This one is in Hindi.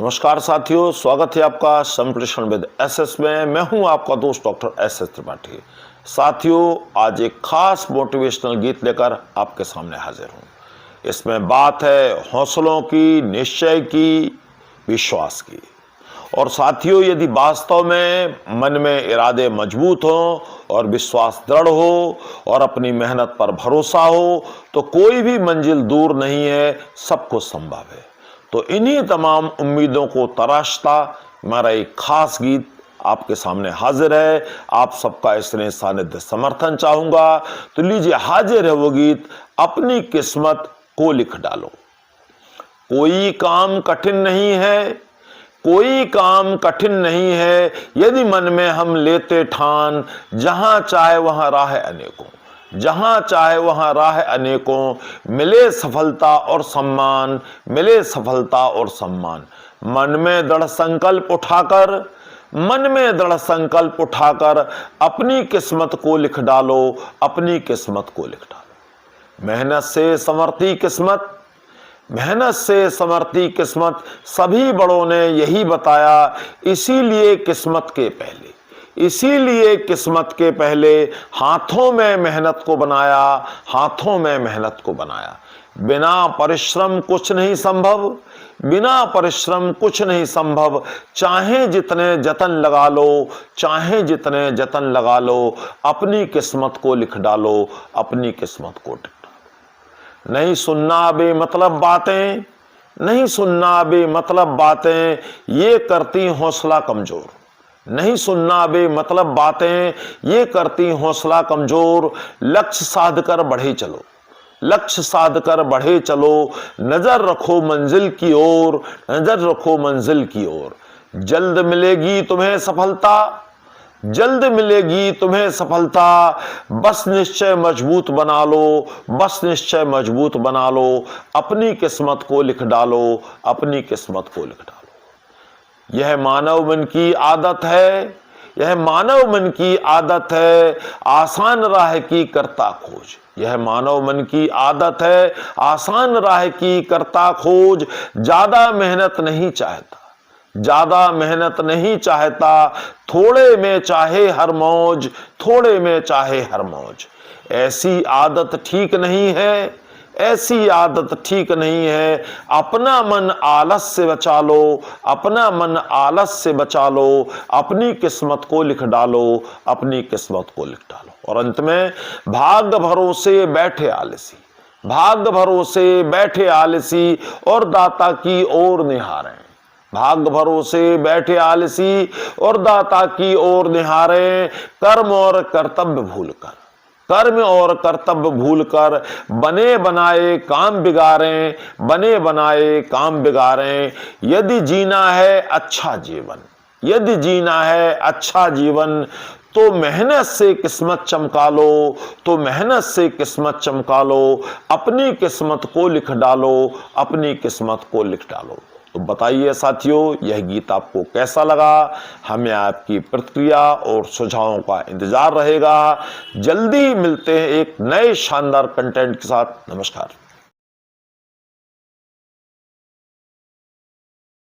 नमस्कार साथियों, स्वागत है आपका संप्रेषण विद एसएस में। मैं हूं आपका दोस्त डॉक्टर एसएस त्रिपाठी। साथियों, आज एक खास मोटिवेशनल गीत लेकर आपके सामने हाजिर हूं। इसमें बात है हौसलों की, निश्चय की, विश्वास की। और साथियों, यदि वास्तव में मन में इरादे मजबूत हों और विश्वास दृढ़ हो और अपनी मेहनत पर भरोसा हो तो कोई भी मंजिल दूर नहीं है, सब कुछ संभव है। तो इन्हीं तमाम उम्मीदों को तराशता हमारा एक खास गीत आपके सामने हाजिर है। आप सबका स्नेह सानिध्य समर्थन चाहूंगा, तो लीजिए हाजिर है वो गीत, अपनी किस्मत को लिख डालो। कोई काम कठिन नहीं है, कोई काम कठिन नहीं है, यदि मन में हम लेते ठान। जहां चाहे वहां राह अनेकों, जहां चाहे वहां राह अनेकों, मिले सफलता और सम्मान, मिले सफलता और सम्मान। मन में दृढ़ संकल्प उठाकर, मन में दृढ़ संकल्प उठाकर अपनी किस्मत को लिख डालो, अपनी किस्मत को लिख डालो। मेहनत से संवरती किस्मत, मेहनत से संवरती किस्मत, सभी बड़ों ने यही बताया। इसीलिए किस्मत के पहले, इसीलिए किस्मत के पहले हाथों में मेहनत को बनाया, हाथों में मेहनत को बनाया। बिना परिश्रम कुछ नहीं संभव, बिना परिश्रम कुछ नहीं संभव। चाहे जितने जतन लगा लो, चाहे जितने जतन लगा लो, अपनी किस्मत को लिख डालो, अपनी किस्मत को लिख डालो। नहीं सुनना बेमतलब बातें, नहीं सुनना बेमतलब बातें, ये करती हौसला कमजोर। नहीं सुनना बेमतलब बातें, ये करती हौसला कमजोर। लक्ष्य साध कर बढ़े चलो, लक्ष्य साध कर बढ़े चलो। नजर रखो मंजिल की ओर, नजर रखो मंजिल की ओर। जल्द मिलेगी तुम्हें सफलता, जल्द मिलेगी तुम्हें सफलता। बस निश्चय मजबूत बना लो, बस निश्चय मजबूत बना लो। अपनी किस्मत को लिख डालो, अपनी किस्मत को लिख डालो। यह मानव मन की आदत है, यह मानव मन की आदत है, आसान राह की करता खोज। यह मानव मन की आदत है, आसान राह की करता खोज। ज्यादा मेहनत नहीं चाहता, ज्यादा मेहनत नहीं चाहता, थोड़े में चाहे हर मौज, थोड़े में चाहे हर मौज। ऐसी आदत ठीक नहीं है, ऐसी आदत ठीक नहीं है। अपना मन आलस से बचा लो, अपना मन आलस से बचा लो। अपनी किस्मत को लिख डालो, अपनी किस्मत को लिख डालो। और अंत में, भाग्य भरोसे बैठे आलसी, भाग्य भरोसे बैठे आलसी और दाता की ओर निहारें। भाग्य भरोसे बैठे आलसी और दाता की ओर निहारें। कर्म और कर्तव्य भूलकर, कर्म और कर्तव्य भूलकर बने बनाए काम बिगाड़ें, बने बनाए काम बिगाड़ें। यदि जीना है अच्छा जीवन, यदि जीना है अच्छा जीवन, तो मेहनत से किस्मत चमका लो, तो मेहनत से किस्मत चमका लो। अपनी किस्मत को लिख डालो, अपनी किस्मत को लिख डालो। तो बताइए साथियों, यह गीत आपको कैसा लगा? हमें आपकी प्रतिक्रिया और सुझावों का इंतजार रहेगा। जल्दी मिलते हैं एक नए शानदार कंटेंट के साथ। नमस्कार।